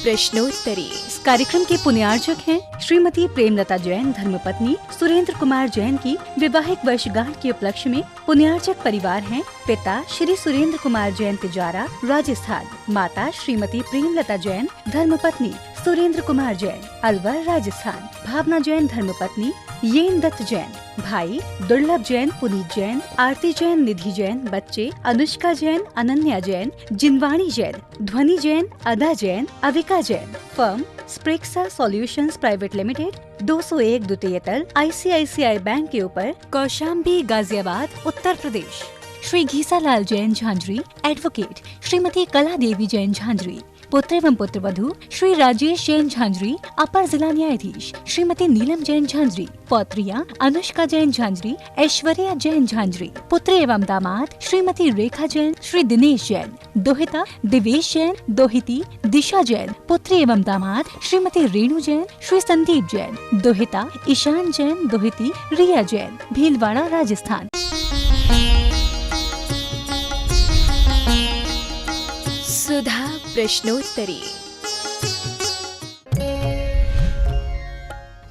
प्रश्नोत्तरी। इस कार्यक्रम के पुण्यार्चक हैं श्रीमती प्रेमलता जैन, धर्मपत्नी सुरेंद्र कुमार जैन की वैवाहिक वर्षगांठ के उपलक्ष्य में पुण्यार्चक परिवार हैं पिता श्री सुरेंद्र कुमार जैन तिजारा, राजस्थान, माता श्रीमती प्रेमलता जैन, धर्मपत्नी सुरेंद्र कुमार जैन, अलवर, राजस्थान, भावना जैन, धर्मपत्नी येन दत्त जैन, भाई दुर्लभ जैन, पुनीत जैन, आरती जैन, निधि जैन, बच्चे अनुष्का जैन, अनन्या जैन, जिनवाणी Jain, Dhwani Jain, Ada Jain, Avika Jain. Firm Sprexa solutions private limited, 201 द्वितीय तल, ICICI बैंक के ऊपर, कौशाम्बी, गाजियाबाद, उत्तर प्रदेश। श्री घीसालाल जैन झांझरी, एडवोकेट श्रीमती कला देवी जैन झांझरी, पुत्र एवं पुत्र वधू श्री राजेश जैन झांझरी, अपर जिला न्यायाधीश श्रीमती नीलम जैन झांझरी, पौत्रियां अनुष्का जैन झांझरी, ऐश्वर्या जैन झांझरी, पुत्र एवं दामाद श्रीमती रेखा जैन, श्री दिनेश जैन, दोहिता दिवेश जैन, दोहिती दिशा जैन, पुत्र एवं दामाद श्रीमती रेणु जैन, श्री संदीप जैन, दोहिता ईशान जैन, दोहिती रिया जैन, भीलवाड़ा, राजस्थान। सुधा प्रश्नोत्तरी।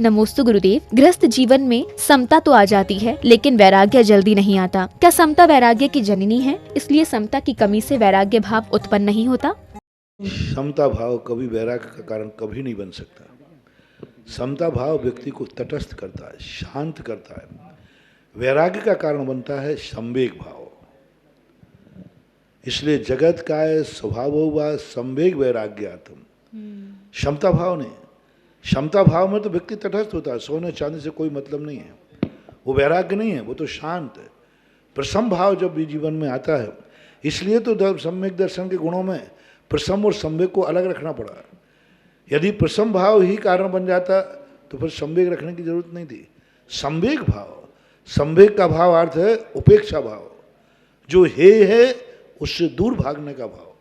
नमोस्तु गुरुदेव। गृहस्थ जीवन में समता तो आ जाती है, लेकिन वैराग्य जल्दी नहीं आता। क्या समता वैराग्य की जननी है, इसलिए समता की कमी से वैराग्य भाव उत्पन्न नहीं होता? समता भाव कभी वैराग्य का कारण कभी नहीं बन सकता। समता भाव व्यक्ति को तटस्थ करता है, शांत करता है। वैराग्य का कारण बनता है संवेग भाव। इसलिए जगत का स्वभाव हुआ संवेग वैराग्यात्म, क्षमता भाव नहीं। क्षमता भाव में तो व्यक्ति तटस्थ होता है, सोने चांदी से कोई मतलब नहीं है, वो वैराग्य नहीं है, वो तो शांत है। प्रसम भाव जब भी जीवन में आता है, इसलिए तो सम्यक दर्शन के गुणों में प्रसम और संवेग को अलग रखना पड़ा। यदि प्रसम भाव ही कारण बन जाता तो फिर संवेग रखने की जरूरत नहीं थी। संवेग भाव, संवेग का भाव अर्थ है उपेक्षा भाव, जो है उससे दूर भागने का भाव।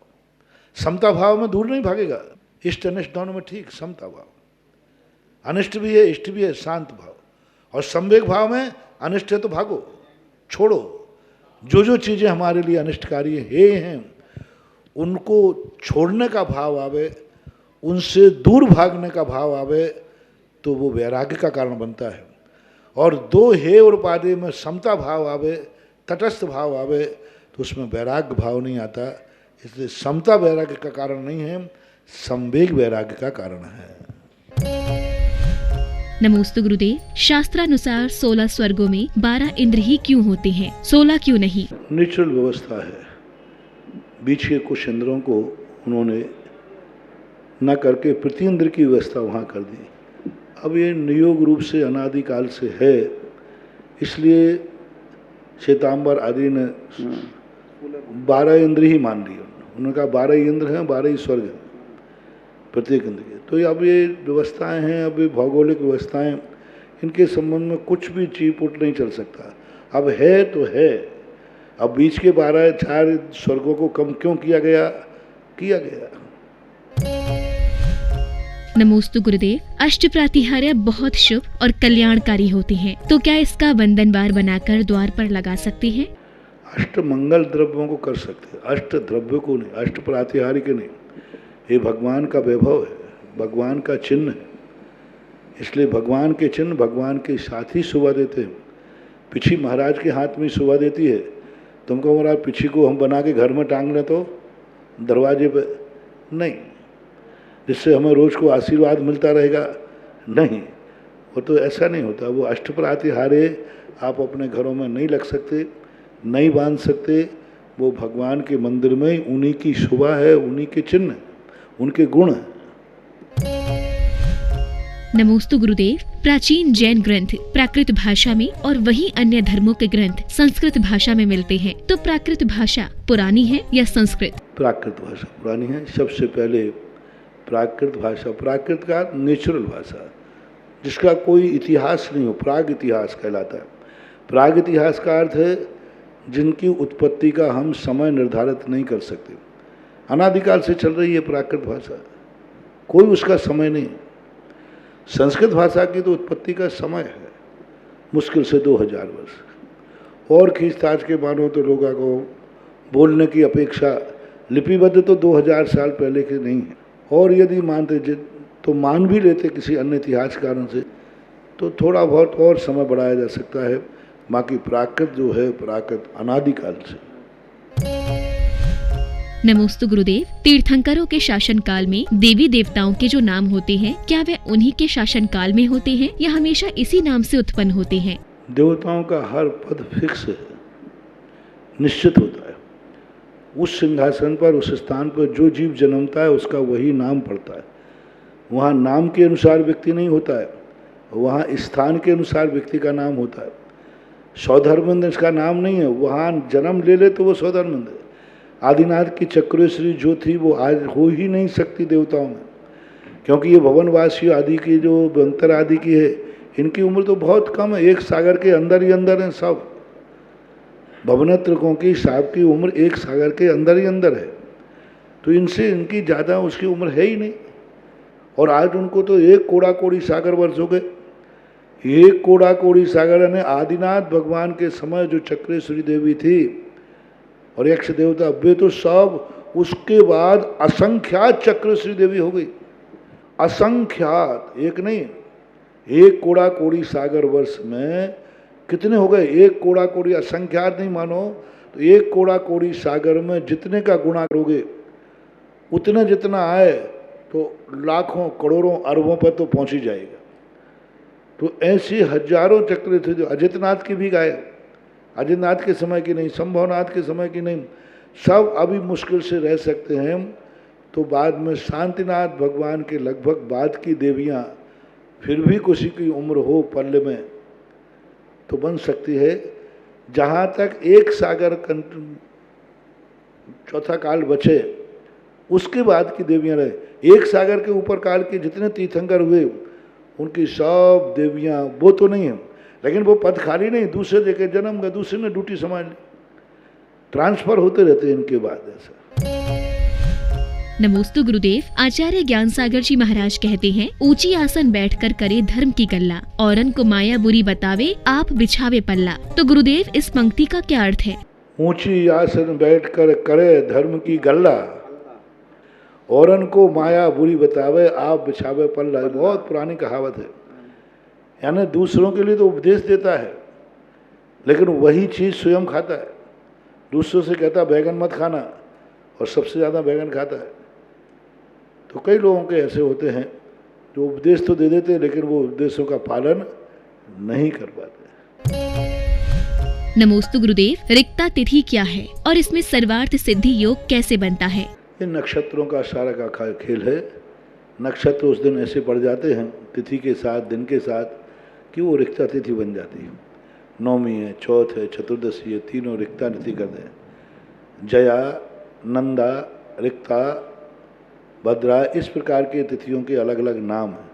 समता भाव में दूर नहीं भागेगा, इष्ट अनिष्ट दोनों में ठीक समता भाव। अनिष्ट भी है, इष्ट भी है, शांत भाव। और संवेग भाव में अनिष्ट है तो भागो, छोड़ो। जो जो चीज़ें हमारे लिए अनिष्टकारी हैं उनको छोड़ने का भाव आवे, उनसे दूर भागने का भाव आवे, तो वो वैराग्य का कारण बनता है। और दो हे और उपाधि में समता भाव आवे, तटस्थ भाव आवे, तो उसमें वैराग्य भाव नहीं आता। इसलिए समता वैराग्य का कारण नहीं है, संवेग वैराग्य का कारण है। नमोस्तु गुरुदेव। शास्त्रानुसार 16 स्वर्गों में 12 इंद्र ही क्यों होते हैं, 16 क्यों नहीं? नेचुरल व्यवस्था है। बीच के कुछ इंद्रों को उन्होंने न करके प्रतीन्द्र की व्यवस्था वहाँ कर दी। अब ये नियोग रूप से अनादिकाल से है, इसलिए श्वेतांबर आदि ने 12 इंद्र ही मान लिए। उन्होंने कहा 12 इंद्र हैं, 12 ही स्वर्ग हैं प्रत्येक इंद्र के। तो अब ये व्यवस्थाएं हैं, अब ये भौगोलिक व्यवस्थाएं, इनके संबंध में कुछ भी चीपुट नहीं चल सकता। अब है तो है। अब बीच के 4 स्वर्गों को कम क्यों किया गया? नमोस्तु गुरुदेव। अष्ट प्रातिहार्य बहुत शुभ और कल्याणकारी होते हैं, तो क्या इसका बंधनवार बनाकर द्वार पर लगा सकते हैं? अष्ट मंगल द्रव्यों को कर सकते हैं, अष्ट द्रव्यों को नहीं, अष्ट प्रातिहार्य के नहीं। ये भगवान का वैभव है, भगवान का चिन्ह है। इसलिए भगवान के चिन्ह भगवान के साथ ही शोभा देते हैं। पिछी महाराज के हाथ में शोभा देती है। तुमको महाराज पिछी को हम बना के घर में टांग लें तो दरवाजे पे नहीं, जिससे हमें रोज़ को आशीर्वाद मिलता रहेगा, नहीं, वो तो ऐसा नहीं होता। वो अष्ट प्रातिहार्य आप अपने घरों में नहीं लग सकते, नहीं बांध सकते। वो भगवान के मंदिर में उन्हीं की शोभा है, उन्हीं के चिन्ह, उनके गुण हैं। नमोस्तु गुरुदेव। प्राचीन जैन ग्रंथ प्राकृत भाषा में और वहीं अन्य धर्मों के ग्रंथ संस्कृत भाषा में मिलते हैं, तो प्राकृत भाषा पुरानी है या संस्कृत? प्राकृत भाषा पुरानी है। सबसे पहले प्राकृत भाषा, प्राकृत का नेचुरल भाषा, जिसका कोई इतिहास नहीं हो, प्राग इतिहास कहलाता है। प्राग इतिहास का अर्थ है जिनकी उत्पत्ति का हम समय निर्धारित नहीं कर सकते। अनादिकाल से चल रही है प्राकृत भाषा, कोई उसका समय नहीं। संस्कृत भाषा की तो उत्पत्ति का समय है मुश्किल से 2000 वर्ष। और खींचताछ के मानो तो लोगों को बोलने की अपेक्षा लिपिबद्ध तो 2000 साल पहले के नहीं है। और यदि मानते तो मान भी लेते किसी अन्य इतिहासकारों से तो थोड़ा बहुत और समय बढ़ाया जा सकता है। बाकी प्राकृत जो है प्राकृत अनादिकाल से। नमोस्तु गुरुदेव। तीर्थंकरों के शासन काल में देवी देवताओं के जो नाम होते हैं, क्या वे उन्हीं के शासन काल में होते हैं या हमेशा इसी नाम से उत्पन्न होते हैं? देवताओं का हर पद फिक्स है, निश्चित होता है। उस सिंहासन पर, उस स्थान पर जो जीव जन्मता है उसका वही नाम पड़ता है। वहाँ नाम के अनुसार व्यक्ति नहीं होता है, वहाँ स्थान के अनुसार व्यक्ति का नाम होता है। सौधर्मेंद्र इसका नाम नहीं है, वहाँ जन्म ले ले तो वो सौधर्मेंद्र है। आदिनाथ की चक्रेश्वरी जो थी वो आज हो ही नहीं सकती देवताओं में, क्योंकि ये भवनवासी आदि की जो अंतर आदि की है, इनकी उम्र तो बहुत कम है, एक सागर के अंदर ही अंदर हैं सब। भवनत्रकों की साहब की उम्र एक सागर के अंदर ही अंदर है, तो इनसे इनकी ज़्यादा उसकी उम्र है ही नहीं। और आज उनको तो एक कोड़ा कोड़ी सागर वर्ष हो गए। एक कोड़ा कोड़ी सागर ने आदिनाथ भगवान के समय जो चक्रेश्वरी देवी थी और यक्ष देवता, वे तो सब उसके बाद असंख्यात चक्रेश्वरी देवी हो गई। असंख्यात, एक नहीं, एक कोड़ा कोड़ी सागर वर्ष में कितने हो गए? एक कोड़ा कोड़ी, असंख्यात नहीं मानो तो एक कोड़ा कोड़ी सागर में जितने का गुणा करोगे उतना जितना आए तो लाखों करोड़ों अरबों पर तो पहुंच ही जाएगा। तो ऐसी हजारों चक्र थे जो अजितनाथ की भी गाय, अजितनाथ के समय की नहीं, संभवनाथ के समय की नहीं, सब अभी मुश्किल से रह सकते हैं। तो बाद में शांतिनाथ भगवान के लगभग बाद की देवियाँ फिर भी किसी की उम्र हो पल्ले में तो बन सकती है। जहाँ तक एक सागर चौथा काल बचे उसके बाद की देवियाँ रहे। एक सागर के ऊपर काल के जितने तीर्थंकर हुए उनकी सब देवियाँ वो तो नहीं है, लेकिन वो पद खाली नहीं, दूसरे जगह जन्म गए, दूसरे ने ड्यूटी संभाल ली, ट्रांसफर होते रहते हैं इनके बाद। ऐसा नमोस्तु गुरुदेव। आचार्य ज्ञान सागर जी महाराज कहते हैं, ऊंची आसन बैठकर करे धर्म की गल्ला, औरन को माया बुरी बतावे आप बिछावे पल्ला। तो गुरुदेव इस पंक्ति का क्या अर्थ है? ऊंची आसन बैठकर करे धर्म की गल्ला, औरन को माया बुरी बतावे आप बिछावे पल्ला। बहुत पुरानी कहावत है। यानी दूसरों के लिए तो उपदेश देता है, लेकिन वही चीज़ स्वयं खाता है। दूसरों से कहता बैगन मत खाना और सबसे ज़्यादा बैगन खाता है। तो कई लोगों के ऐसे होते हैं जो उपदेश तो दे देते हैं लेकिन वो उपदेशों का पालन नहीं कर पाते। नमोस्तु गुरुदेव। रिक्ता तिथि क्या है और इसमें सर्वार्थ सिद्धि योग कैसे बनता है? ये नक्षत्रों का सारा का खेल है। नक्षत्र उस दिन ऐसे पड़ जाते हैं तिथि के साथ, दिन के साथ, कि वो रिक्ता तिथि बन जाती है। नौमी है, चौथ है, चतुर्दशी है, तीनों रिक्ता तिथि करते हैं। जया, नंदा, रिक्ता, भद्रा, इस प्रकार के तिथियों के अलग अलग नाम हैं।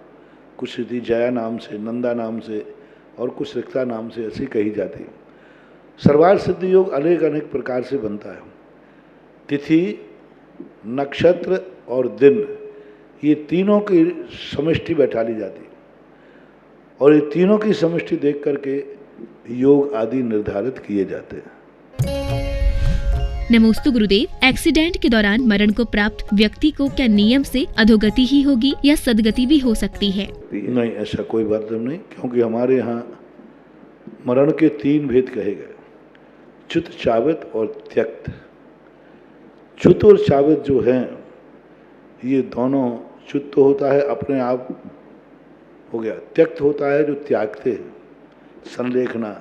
कुछ तिथि जया नाम से, नंदा नाम से और कुछ रिक्ता नाम से ऐसी कही जाती है। सर्वार्थ सिद्धि योग अनेक अनेक प्रकार से बनता है। तिथि, नक्षत्र और दिन, ये तीनों की समष्टि बैठा ली जाती है और ये तीनों की समष्टि देख करके योग आदि निर्धारित किए जाते हैं। नमोस्तु गुरुदेव। एक्सीडेंट के दौरान मरण को प्राप्त व्यक्ति को क्या नियम से अधोगति ही होगी या सदगति भी हो सकती है? नहीं, ऐसा कोई बात नहीं, क्योंकि हमारे यहाँ मरण के 3 भेद कहे गए, च्युत, चावित और त्यक्त। च्युत और चावित जो हैं ये दोनों, च्युत तो होता है अपने आप हो गया, त्यक्त होता है जो त्यागते हैं, संलेखना,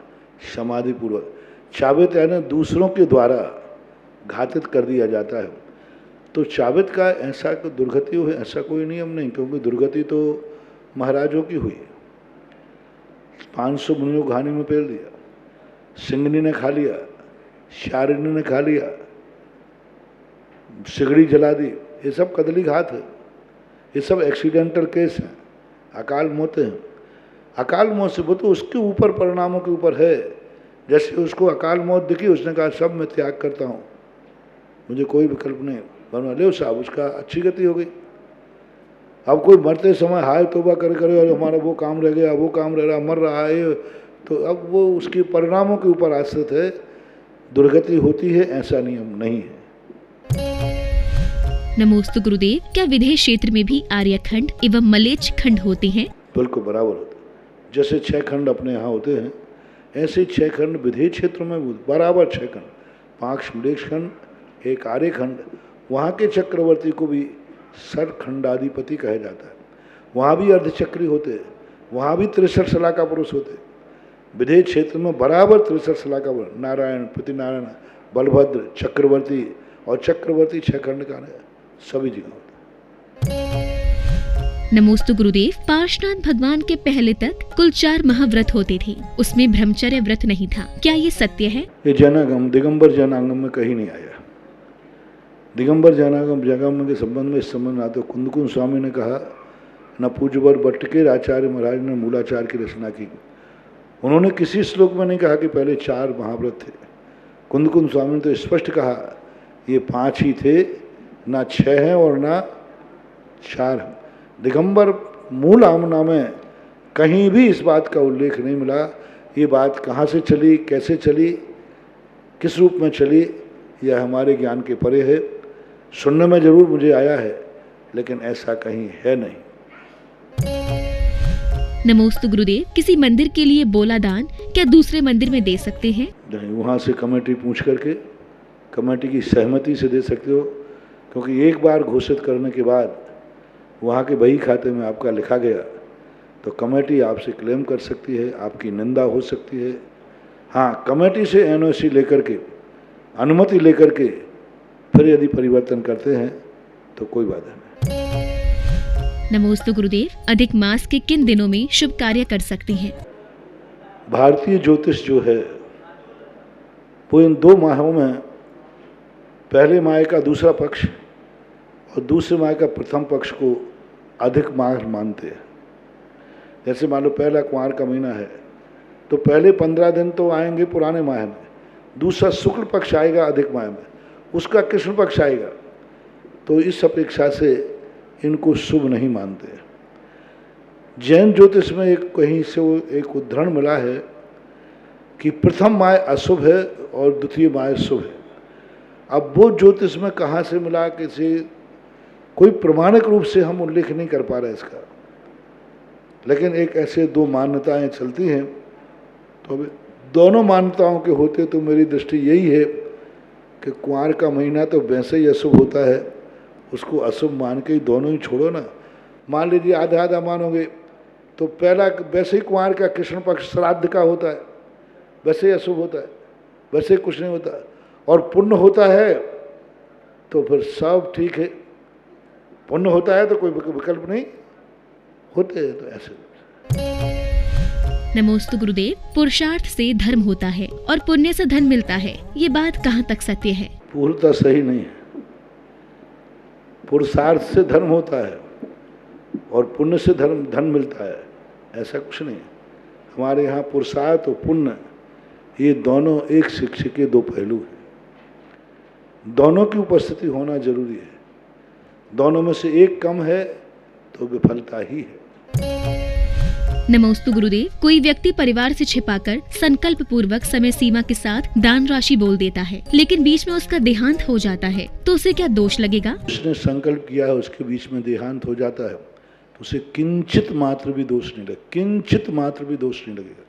समाधि पूर्वक। चावित यानी दूसरों के द्वारा घातित कर दिया जाता है। तो चावित का ऐसा दुर्गति हो, ऐसा कोई नियम नहीं, क्योंकि दुर्गति तो महाराजों की हुई है। 500 मुनियों घानी में पेल दिया, सिंगनी ने खा लिया, शारिणी ने खा लिया, सिगड़ी जला दी, ये सब कदली घात है, ये सब एक्सीडेंटल केस हैं, अकाल मौतें हैं। अकाल मौत से वो तो उसके ऊपर परिणामों के ऊपर है। जैसे उसको अकाल मौत दिखी, उसने कहा सब मैं त्याग करता हूँ, मुझे कोई विकल्प नहीं, बनवा ले साहब, उसका अच्छी गति हो गई। अब कोई मरते समय हाय तौबा करे और हमारा वो काम रह गया, वो काम रह रहा, मर रहा है, तो अब वो उसके परिणामों के ऊपर आश्रित है, दुर्गति होती है, ऐसा नियम नहीं है। नमोस्तु गुरुदेव, क्या विदेह क्षेत्र में भी आर्यखंड एवं मलेच्छ खंड होते हैं? बिल्कुल बराबर होते हैं। जैसे 6 खंड अपने यहाँ होते हैं, ऐसे 6 खंड विदेह क्षेत्र में बराबर 6 खंड, 5 मलेच्छ खंड, 1 आर्यखंड। वहाँ के चक्रवर्ती को भी सरखंडाधिपति कहा जाता है। वहाँ भी अर्धचक्री होते हैं, वहाँ भी 63 सलाका पुरुष होते हैं। विदेह क्षेत्र में बराबर 63 सलाका पुरुष, नारायण, पतिनारायण, बलभद्र, चक्रवर्ती, और चक्रवर्ती 6 खंड का है, सभी जगह होता है। नमोस्तु गुरुदेव, पार्श्वनाथ भगवान के पहले तक कुल 4 महाव्रत होते थे, उसमें ब्रह्मचर्य व्रत नहीं था, क्या ये सत्य है? ये जनागम, दिगंबर जनागम में कहीं नहीं आया। दिगंबर जनागम के संबंध में इस संबंध में आते कुंदकुंद स्वामी ने कहा, न पूज्यवर भट्टकेर आचार्य महाराज ने मूलाचार की रचना की। उन्होंने किसी श्लोक में नहीं कहा कि पहले 4 महाव्रत थे। कुंदकुंद स्वामी ने तो स्पष्ट कहा ये 5 ही थे, ना 6 हैं और ना 4 हैं। दिगंबर मूल आमना में कहीं भी इस बात का उल्लेख नहीं मिला। ये बात कहाँ से चली, कैसे चली, किस रूप में चली, यह हमारे ज्ञान के परे है। सुनने में जरूर मुझे आया है, लेकिन ऐसा कहीं है नहीं। नमोस्तु गुरुदेव, किसी मंदिर के लिए बोला दान क्या दूसरे मंदिर में दे सकते हैं? वहाँ से कमेटी पूछ करके, कमेटी की सहमति से दे सकते हो, क्योंकि एक बार घोषित करने के बाद वहाँ के बही खाते में आपका लिखा गया तो कमेटी आपसे क्लेम कर सकती है, आपकी निंदा हो सकती है। हाँ, कमेटी से एनओसी लेकर के, अनुमति लेकर के फिर यदि परिवर्तन करते हैं तो कोई बाधा नहीं। नमोस्तु गुरुदेव, अधिक मास के किन दिनों में शुभ कार्य कर सकते हैं? भारतीय ज्योतिष जो है वो इन 2 माहों में पहले माह का दूसरा पक्ष और दूसरे माह का प्रथम पक्ष को अधिक माह मानते हैं। जैसे मान लो पहला कुंवार का महीना है तो पहले 15 दिन तो आएंगे पुराने माह में, दूसरा शुक्ल पक्ष आएगा अधिक माह में, उसका कृष्ण पक्ष आएगा। तो इस अपेक्षा से इनको शुभ नहीं मानते। जैन ज्योतिष में एक कहीं से वो एक उद्धरण मिला है कि प्रथम माह अशुभ है और द्वितीय माह शुभ है। अब वो ज्योतिष में कहाँ से मिला, किसी कोई प्रमाणिक रूप से हम उल्लेख नहीं कर पा रहे इसका, लेकिन एक ऐसे 2 मान्यताएं चलती हैं। तो अब दोनों मान्यताओं के होते तो मेरी दृष्टि यही है कि कुंवार का महीना तो वैसे ही अशुभ होता है, उसको अशुभ मान के ही दोनों ही छोड़ो ना। मान लीजिए आधा आधा मानोगे तो पहला वैसे ही कुंवार का कृष्ण पक्ष श्राद्ध का होता है, वैसे ही अशुभ होता है, वैसे कुछ नहीं होता, और पुण्य होता है तो फिर सब ठीक है। पुण्य होता है तो कोई विकल्प नहीं, होते हैं तो ऐसे। नमोस्तु गुरुदेव, पुरुषार्थ से धर्म होता है और पुण्य से धन मिलता है, ये बात कहाँ तक सत्य है? पूर्णतः सही नहीं है। पुरुषार्थ से धर्म होता है और पुण्य से धन मिलता है, ऐसा कुछ नहीं है। हमारे यहाँ पुरुषार्थ और पुण्य ये दोनों एक शिक्षे के 2 पहलू हैं। दोनों की उपस्थिति होना जरूरी है। दोनों में से एक कम है तो विफलता ही है। नमोस्तु गुरुदेव, कोई व्यक्ति परिवार से छिपाकर संकल्प पूर्वक समय सीमा के साथ दान राशि बोल देता है, लेकिन बीच में उसका देहांत हो जाता है, तो उसे क्या दोष लगेगा? उसने संकल्प किया है, उसके बीच में देहांत हो जाता है तो उसे किंचित मात्र भी दोष नहीं लगेगा, किंचित मात्र भी दोष नहीं लगेगा,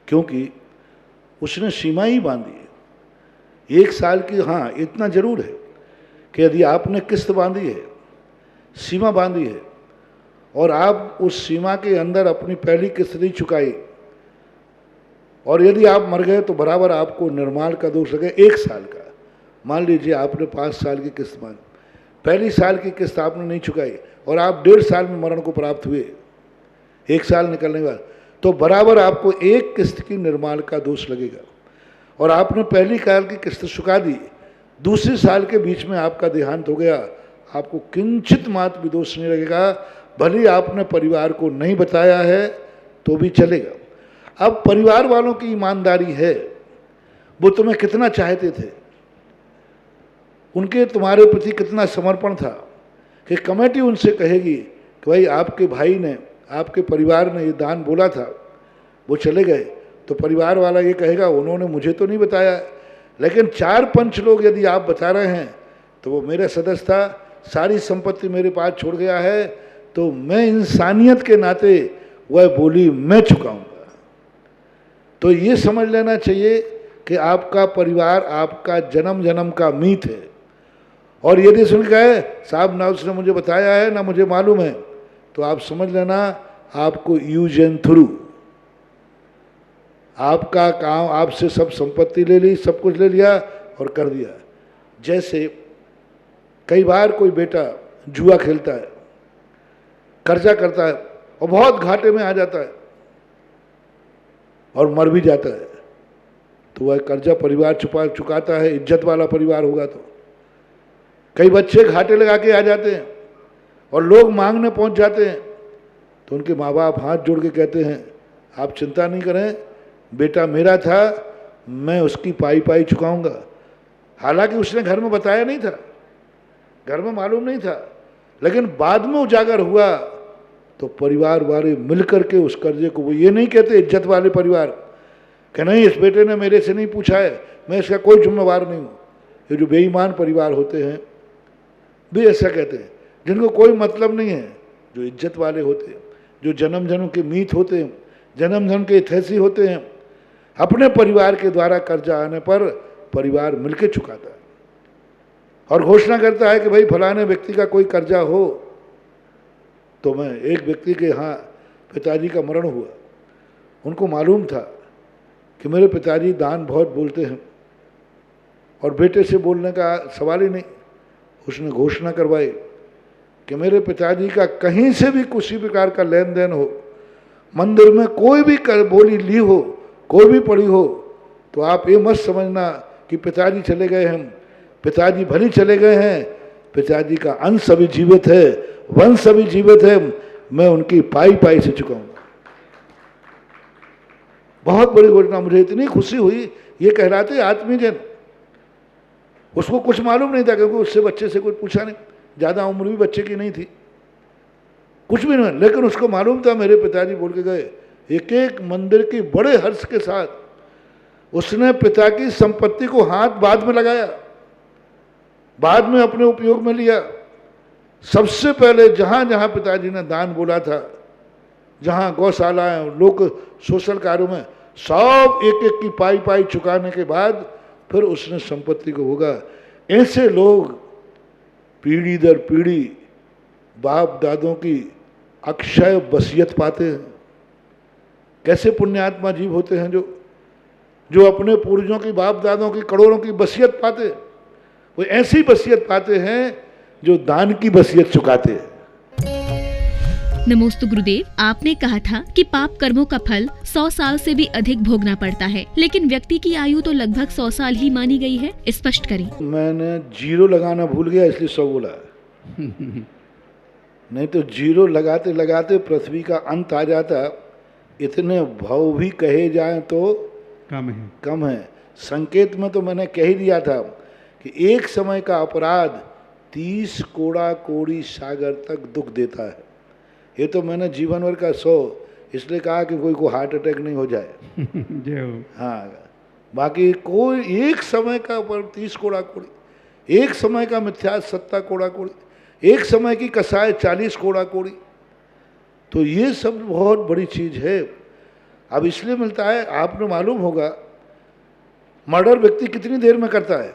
क्योंकि उसने सीमा ही बांधी है 1 साल की। हाँ, इतना जरूर है कि यदि आपने किस्त बांधी है, सीमा बांधी है, और आप उस सीमा के अंदर अपनी पहली किस्त नहीं चुकाई और यदि आप मर गए तो बराबर आपको निर्माण का दोष लगे 1 साल का। मान लीजिए आपने 5 साल की किस्त बांधी, पहली साल की किस्त आपने नहीं चुकाई और आप 1.5 साल में मरण को प्राप्त हुए 1 साल निकलने के बाद, तो बराबर आपको 1 किस्त की निर्माण का दोष लगेगा। और आपने पहली साल की किस्त चुका दी, दूसरे साल के बीच में आपका देहांत हो गया, आपको किंचित मात्र भी दोष नहीं लगेगा। भले आपने परिवार को नहीं बताया है तो भी चलेगा। अब परिवार वालों की ईमानदारी है, वो तुम्हें कितना चाहते थे, उनके तुम्हारे प्रति कितना समर्पण था कि कमेटी उनसे कहेगी कि भाई आपके भाई ने, आपके परिवार ने ये दान बोला था, वो चले गए, तो परिवार वाला ये कहेगा उन्होंने मुझे तो नहीं बताया, लेकिन 4-5 लोग यदि आप बता रहे हैं तो वो मेरा सदस्य था, सारी संपत्ति मेरे पास छोड़ गया है, तो मैं इंसानियत के नाते वह बोली मैं चुकाऊंगा। तो ये समझ लेना चाहिए कि आपका परिवार आपका जन्म जन्म का मीत है। और यदि सुन गए साहब ना उसने मुझे बताया है ना मुझे मालूम है, तो आप समझ लेना आपको यूज एंड थ्रू, आपका काम, आपसे सब संपत्ति ले ली, सब कुछ ले लिया और कर दिया। जैसे कई बार कोई बेटा जुआ खेलता है, कर्जा करता है और बहुत घाटे में आ जाता है और मर भी जाता है, तो वह कर्जा परिवार चुकाता है, इज्जत वाला परिवार होगा। तो कई बच्चे घाटे लगा के आ जाते हैं और लोग मांगने पहुंच जाते हैं, तो उनके माँ बाप हाथ जोड़ के कहते हैं आप चिंता नहीं करें, बेटा मेरा था, मैं उसकी पाई पाई चुकाऊंगा। हालांकि उसने घर में बताया नहीं था, घर में मालूम नहीं था, लेकिन बाद में उजागर हुआ तो परिवार वाले मिलकर के उस कर्जे को, वो ये नहीं कहते इज्जत वाले परिवार कि नहीं इस बेटे ने मेरे से नहीं पूछा है, मैं इसका कोई जिम्मेवार नहीं हूँ। ये जो बेईमान परिवार होते हैं भी ऐसा कहते हैं, जिनको कोई मतलब नहीं है। जो इज्जत वाले होते हैं, जो जन्म जन्म के मीत होते हैं, जन्म जन्म के हितैषी होते हैं, अपने परिवार के द्वारा कर्जा आने पर परिवार मिलके चुकाता है और घोषणा करता है कि भाई फलाने व्यक्ति का कोई कर्जा हो। तो मैं एक व्यक्ति के यहाँ पिताजी का मरण हुआ, उनको मालूम था कि मेरे पिताजी दान बहुत बोलते हैं और बेटे से बोलने का सवाल ही नहीं। उसने घोषणा करवाई कि मेरे पिताजी का कहीं से भी किसी प्रकार का लेन देन हो, मंदिर में कोई भी कर बोली ली हो, कोई भी पड़ी हो, तो आप ये मत समझना कि पिताजी चले गए हैं, पिताजी भली चले गए हैं, पिताजी का अंश अभी जीवित है, वंश अभी जीवित है, मैं उनकी पाई पाई से चुकाऊंगा। बहुत बड़ी घोषणा, मुझे इतनी खुशी हुई। ये कहलाते आत्मीयजन। उसको कुछ मालूम नहीं था क्योंकि उससे बच्चे से कुछ पूछा नहीं, ज़्यादा उम्र भी बच्चे की नहीं थी, कुछ भी नहीं, लेकिन उसको मालूम था मेरे पिताजी बोल के गए। एक एक मंदिर की बड़े हर्ष के साथ उसने पिता की संपत्ति को हाथ बाद में लगाया, बाद में अपने उपयोग में लिया। सबसे पहले जहाँ जहाँ पिताजी ने दान बोला था, जहाँ गौशालाएं, लोग सोशल कार्यों में, सब एक एक की पाई पाई चुकाने के बाद फिर उसने संपत्ति को होगा। ऐसे लोग पीढ़ी दर पीढ़ी बाप दादों की अक्षय वसीयत पाते हैं। कैसे पुण्यात्मा जीव होते हैं जो अपने पूर्वजों की, बाप दादों की करोड़ों की वसीयत पाते हैं। वो ऐसी वसीयत पाते हैं जो दान की वसीयत चुकाते हैं। नमोस्तु गुरुदेव, आपने कहा था कि पाप कर्मों का फल 100 साल से भी अधिक भोगना पड़ता है, लेकिन व्यक्ति की आयु तो लगभग 100 साल ही मानी गई है, स्पष्ट करें। मैंने जीरो लगाना भूल गया इसलिए 100 बोला। नहीं तो जीरो लगाते लगाते पृथ्वी का अंत आ जाता। इतने भाव भी कहे जाएं तो कम है। संकेत में तो मैंने कह ही दिया था कि एक समय का अपराध 30 कोड़ा कोड़ी सागर तक दुख देता है। ये तो मैंने जीवन भर का 100 इसलिए कहा कि कोई को हार्ट अटैक नहीं हो जाए। हाँ, बाकी कोई एक समय का 30 कोड़ा कोड़ी, एक समय का मिथ्या सत्ता कोड़ा कोड़ी, एक समय की कसाय 40 कोड़ा कोड़ी। तो ये सब बहुत बड़ी चीज़ है। अब इसलिए मिलता है, आपने मालूम होगा मर्डर व्यक्ति कितनी देर में करता है?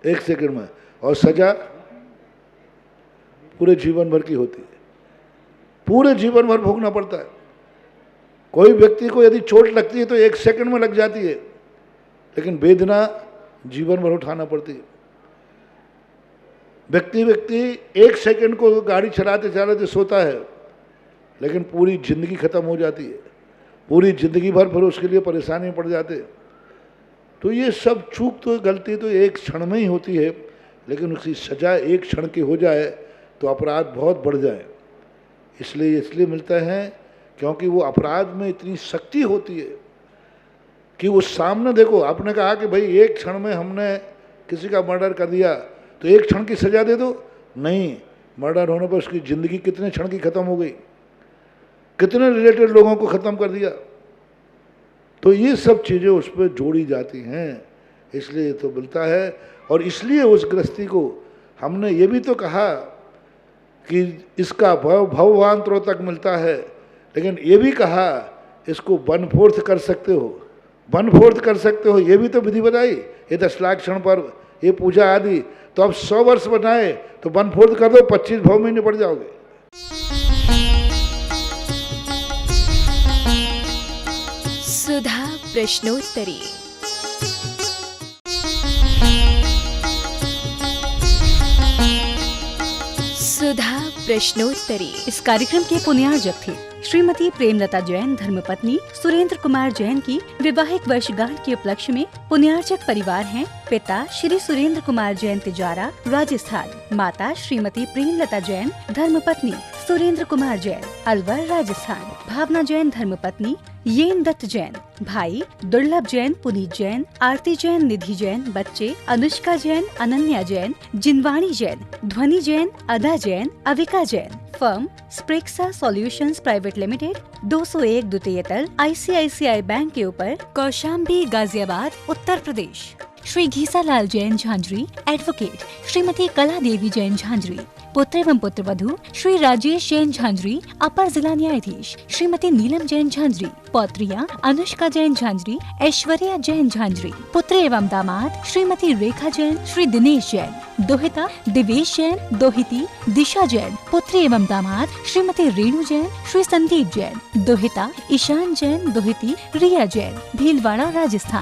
1 सेकंड में, और सजा पूरे जीवन भर की होती है, पूरे जीवन भर भोगना पड़ता है। कोई व्यक्ति को यदि चोट लगती है तो 1 सेकंड में लग जाती है, लेकिन वेदना जीवन भर उठाना पड़ती है। व्यक्ति 1 सेकंड को गाड़ी चलाते चलाते सोता है, लेकिन पूरी जिंदगी खत्म हो जाती है, पूरी जिंदगी भर फिर उसके लिए परेशानी पड़ जाते हैं। तो ये सब चूक तो गलती तो एक क्षण में ही होती है, लेकिन उसकी सजा एक क्षण की हो जाए तो अपराध बहुत बढ़ जाए। इसलिए मिलता है क्योंकि वो अपराध में इतनी शक्ति होती है कि वो सामने देखो, आपने कहा कि भाई 1 क्षण में हमने किसी का मर्डर कर दिया तो 1 क्षण की सजा दे दो। नहीं, मर्डर होने पर उसकी ज़िंदगी कितने क्षण की ख़त्म हो गई, कितने रिलेटेड लोगों को ख़त्म कर दिया। तो ये सब चीज़ें उस पर जोड़ी जाती हैं। इसलिए तो मिलता है। और इसलिए उस गृहस्थी को हमने ये भी तो कहा कि इसका भववान्तरों तक मिलता है, लेकिन ये भी कहा इसको बनफोर्थ कर सकते हो, बनफोर्थ कर सकते हो, ये भी तो विधि बताई। ये 10 लाख क्षण पर्व, ये पूजा आदि, तो अब 100 वर्ष बनाए तो बनफोर्थ कर दो, 25 भव में निपट जाओगे। सुधा प्रश्नोत्तरी। सुधा प्रश्नोत्तरी। इस कार्यक्रम के पुण्यार्जक थे श्रीमती प्रेमलता जैन धर्मपत्नी सुरेंद्र कुमार जैन की वैवाहिक वर्षगांठ के उपलक्ष्य में पुण्यार्जक परिवार हैं पिता श्री सुरेंद्र कुमार जैन तिजारा राजस्थान, माता श्रीमती प्रेमलता जैन धर्मपत्नी सुरेंद्र कुमार जैन अलवर राजस्थान, भावना जैन धर्मपत्नी येन दत्त जैन, भाई दुर्लभ जैन पुनीत जैन, आरती जैन निधि जैन, बच्चे अनुष्का जैन अनन्या जैन, जिनवाणी Jain, Dhwani Jain, Ada Jain, Avika Jain. Firm Sprixa solutions private limited, 201 द्वितीय तल, ICICI बैंक के ऊपर, कौशाम्बी गाजियाबाद उत्तर प्रदेश। श्री घीसालाल जैन झांझरी एडवोकेट, श्रीमती कला देवी जैन झांझरी पुत्र एवं पुत्र वधू श्री राजेश जैन झांझरी अपर जिला न्यायाधीश, श्रीमती नीलम जैन झांझरी पौत्रियां अनुष्का जैन झांझरी ऐश्वर्या जैन झांझरी, पुत्र एवं दामाद श्रीमती रेखा जैन श्री दिनेश जैन, दोहिता दिवेश जैन दोहिती दिशा जैन, पुत्र एवं दामाद श्रीमती रेणु जैन श्री संदीप जैन, दोहिता ईशान जैन दोहिती रिया जैन, भीलवाड़ा राजस्थान।